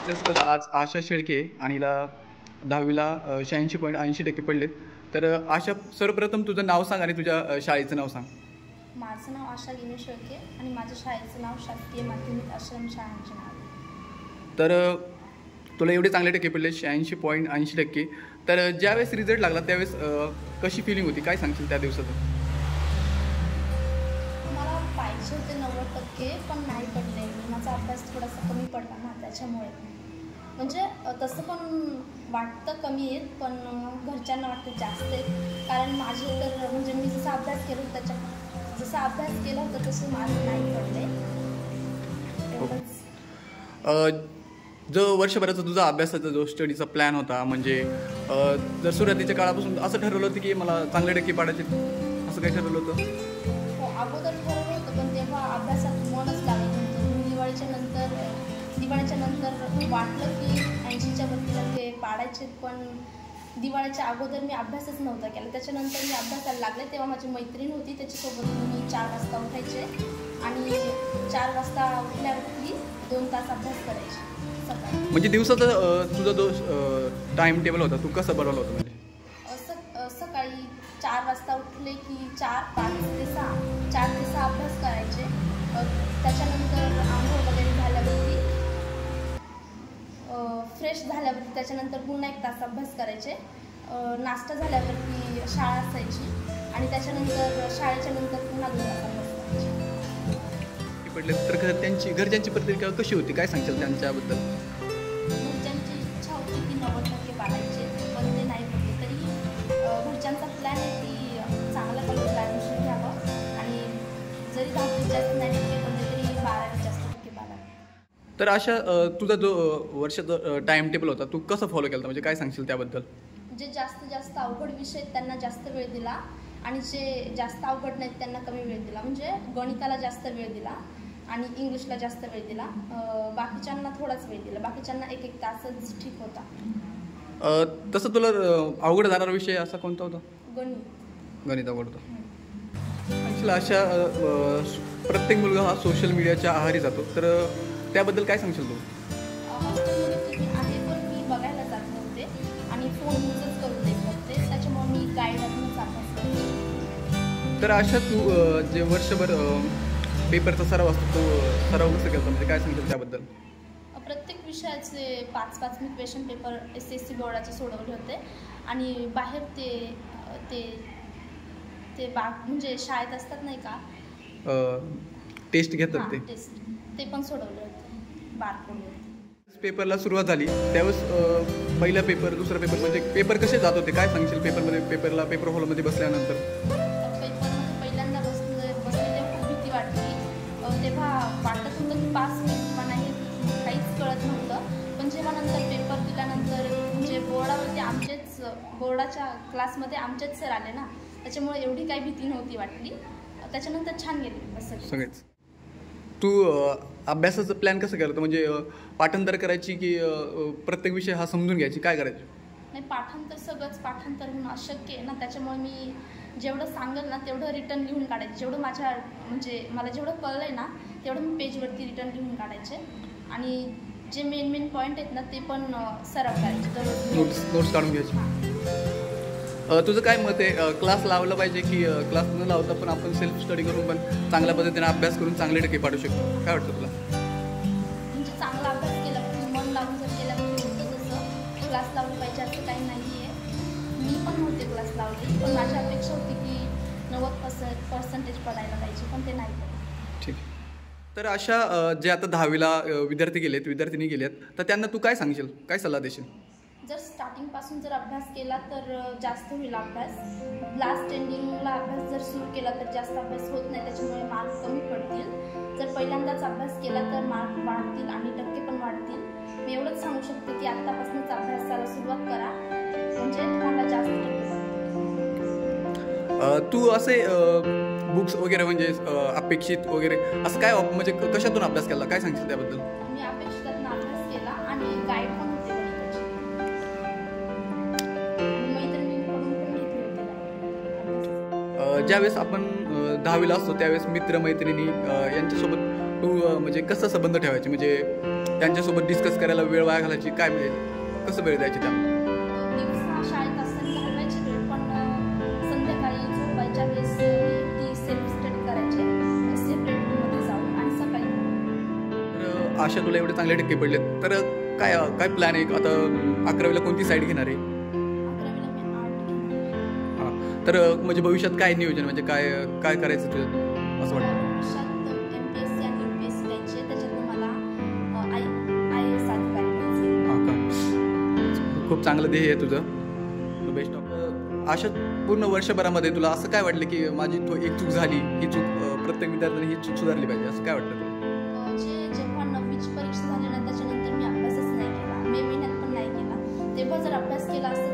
आपल्यासोबत आज आशा शेळके आणि हिला 10वीला 86.80% पडलेत. तर आशा, सर्वप्रथम तुझं नाव सांग आणि तुझ्या शाळेचं नाव सांग. माझं नाव आशा गिनीश शेळके आणि माझ्या शाळेचं नाव शासकीय माध्यमिक आश्रम शाळांचे नाव. तर तुला एवढे चांगले टक्के पडले 86.80%. तर ज्यावेळेस रिझल्ट लागला त्यावेळेस कशी फिलिंग होती, काय सांगशील त्या दिवसाचं? मला पाहिजे होते 90% पण नाही पडले. माझा अभ्यास थोडासा कमी पडला ना, त्याच्यामुळे. म्हणजे तसं पण वाटतं कमी आहेत, पण घरच्यांना वाटतं जास्त आहेत. कारण माझे तर म्हणजे मी जसा अभ्यास केला होता तसे माझे नाही पडले. एवढंच. जो वर्षभराचा तुझा अभ्यासाचा जो स्टडीचा प्लॅन होता, म्हणजे जर सुरुवातीच्या काळापासून असं ठरवलं होतं की मला चांगले टक्के पाडायचे, असं काही ठरवलं होतं? हो, अगोदर ठरवलं होतं, पण तेव्हा अभ्यासात मनच लागत नव्हतं. दिवाळीच्या नंतर वाटलं की 80च्या वरती टक्के पाडायचे, पण दिवाळीच्या अगोदर मी अभ्यासच नव्हता केला. त्याच्यानंतर मी अभ्यासाला लागले तेव्हा माझी मैत्रीण होती, त्याच्यासोबत मी 4 वाजता उठायचे आणि 4 वाजता उठल्यावरती 2 तास अभ्यास करायचे सकाळी. म्हणजे दिवसाचा तुझा जो टाइम टेबल होता तो कसा बनवला होता? म्हणजे सकाळी 4 वाजता उठले की 5 ते 6 अभ्यास करायचे. त्याच्यानंतर आंघोळ वगैरे झाल्यावरती फ्रेश झाल्यावरती त्याच्यानंतर पुन्हा 1 तास अभ्यास करायचे. नाश्ता झाल्यावरती शाळा असायची आणि त्याच्यानंतर शाळेच्या नंतर पुन्हा 2 तास अभ्यास करायचे. पडले तर घरच्यांची प्रतिक्रिया कशी होती, काय सांगशील त्यांच्याबद्दल? घरच्यांची इच्छा होती की 90% पाडायचे, पण ते नाही पडले. तरी घरच्यांचा प्लॅन आहे की चांगला कॉलेजला ॲडमिशन घ्यावं आणि जरी 10वीत जास्त नाही टक्के पडले तरी 12वीत जास्त टक्के पाडावे. तर अशा तुझा जो वर्षाचा टाइम टेबल होता तू कसं फॉलो केला, म्हणजे काय सांगशील त्याबद्दल? जे जास्त अवघड विषय आहेत त्यांना जास्त वेळ दिला आणि जे जास्त अवघड नाहीत त्यांना कमी वेळ दिला. म्हणजे गणिताला जास्त वेळ दिला आणि इंग्लिशला जास्त वेळ दिला. बाकीच्यांना थोडाच वेळ दिला. बाकीच्यांना 1-1 तासच ठीक होता. तसं तुला अवघड जाणारा विषय असा कोणता होता? गणित अवघड होता. ॲक्च्युली अशा प्रत्येक मुलगा हा सोशल मीडियाच्या आहारी जातो, तर त्याबद्दल काय सांगशील तू? हॉस्टेलमध्ये तुम्ही आहे, पण मी बघायला जात नव्हते आणि फोन यूजच करून देत नव्हते. त्याच्यामुळे मी गाईडमधूनच अभ्यास करते. तर अशा तू जे वर्षभर पेपरचा सराव असतो तो सराव कसं केला, म्हणजे काय सांगशील त्याबद्दल? प्रत्येक विषयाचे 5-5 मी क्वेश्चन पेपर SSC बोर्डाचे सोडवले होते आणि बाहेर ते म्हणजे शाळेत असतात नाही का, टेस्ट घेतात ते पण सोडवले होते बारकोडवर. पेपरला सुरुवात झाली त्यावेळेस पहिला पेपर, दुसरा पेपर, म्हणजे पेपर कसे जात होते, काय सांगशील? पेपर हॉलमध्ये बसल्यानंतर पेपरमध्ये पहिल्यांदा बसले तेव्हा खूप भीती वाटली. तेव्हा वाटत होतं की पास होईल किंवा नाही, काहीच कळत नव्हतं. पण जेव्हा नंतर पेपर दिल्यानंतर म्हणजे बोर्डाच्या क्लासमध्ये आमचेच सर आले ना, त्याच्यामुळे एवढी काही भीती नव्हती वाटली. त्याच्यानंतर छान गेले पेपर सगळेच. तू अभ्यासाचं प्लॅन कसं करतं, म्हणजे पाठांतर करायची की प्रत्येक विषय हा समजून घ्यायची, काय करायची? नाही, सगळंच पाठांतर होणं अशक्य आहे ना. त्याच्यामुळे मी जेवढं सांगेल ना तेवढं रिटर्न लिहून काढायचे. जेवढं मला जेवढं कळलं आहे ना तेवढं मी पेजवरती रिटर्न लिहून काढायचे आणि जे मेन पॉईंट आहेत ना ते पण सराव करायचे. नोट्स काढून घ्यायचे. तुझं काय मत आहे, क्लास लावला पाहिजे की क्लास न लावता पण आपण सेल्फ स्टडी करून पण चांगल्या पद्धतीने अभ्यास करून चांगले टक्के पाडू शकतो, काय वाटतं तुला? म्हणजे चांगला अभ्यास केला, मन लावून जर केला तर होतं. तसं क्लास लावलं पाहिजे असं काही नाही आहे. मी पण नव्हते क्लास लावले, पण माझी अपेक्षा होती की 90% पडायला पाहिजे, पण ते नाही पडलं. ठीक. तर अशा जे आता 10वीला विद्यार्थिनी गेलेत, तर त्यांना तू काय सांगशील, काय सल्ला देशील? जर स्टार्टिंगपासून जर अभ्यास केला तर जास्त होईल अभ्यास. लास्ट एंडिंगला अभ्यास जर सुरू केला तर जास्त अभ्यास होत नाही, त्याच्यामुळे मार्क कमी पडतील. जर पहिल्यांदाच अभ्यास केला तर मार्क वाढतील आणि टक्के पण वाढतील. मी एवढंच सांगू शकते की आत्तापासूनच अभ्यासाला सुरुवात करा, म्हणजे तुम्हाला जास्त टक्के पडतील. तू असे बुक्स वगैरे, म्हणजे अपेक्षित वगैरे असं काय, म्हणजे कशातून अभ्यास केला, काय सांगशील त्याबद्दल? मी अपेक्षितातून अभ्यास केला आणि गाईड पण होते गणिताची. ज्यावेळेस आपण 10वीला असतो त्यावेळेस मित्रमैत्रिणी यांच्यासोबत तू म्हणजे कसा संबंध ठेवायचे, म्हणजे त्यांच्यासोबत डिस्कस करायला वेळ वाया घालायची काय म्हणजे कसं वेळ द्यायची त्यांना? दिवसा शाळेत असताना घालवायची वेळ, पण संध्याकाळी झोपायच्या वेळेस ती सेल्फ स्टडी करायचे सेपरेट रूममध्ये जाऊन आणि सकाळी. तर आशा तुला एवढे चांगले टक्के पडले तर काय काय प्लॅन आहे आता 11वीला कोणती साईड घेणार आहे? 11वीला मी आर्ट घेणार. हां तर म्हणजे भविष्यात काय नियोजन म्हणजे काय काय करायचं तुझं असं वाटतं? भविष्यात MPSC आणि UPSC द्यायचे, त्याच्यातून मला IAS अधिकारी व्हायचे. हां का खूप चांगलं ध्येय आहे तुझं, बेस्ट ऑफ. अशा पूर्ण वर्षभरामध्ये तुला असं काय वाटलं की माझी एक चूक झाली, ही चूक प्रत्येक विद्यार्थ्याने ही चूक सुधारली पाहिजे असं काय वाटतं तुला? जेव्हा 9वीची परीक्षा झाली ना त्याच्यानंतर मी अभ्यासच नाही केला, मे महिन्यात पण नाही केला. तेव्हा जर अभ्यास केला असता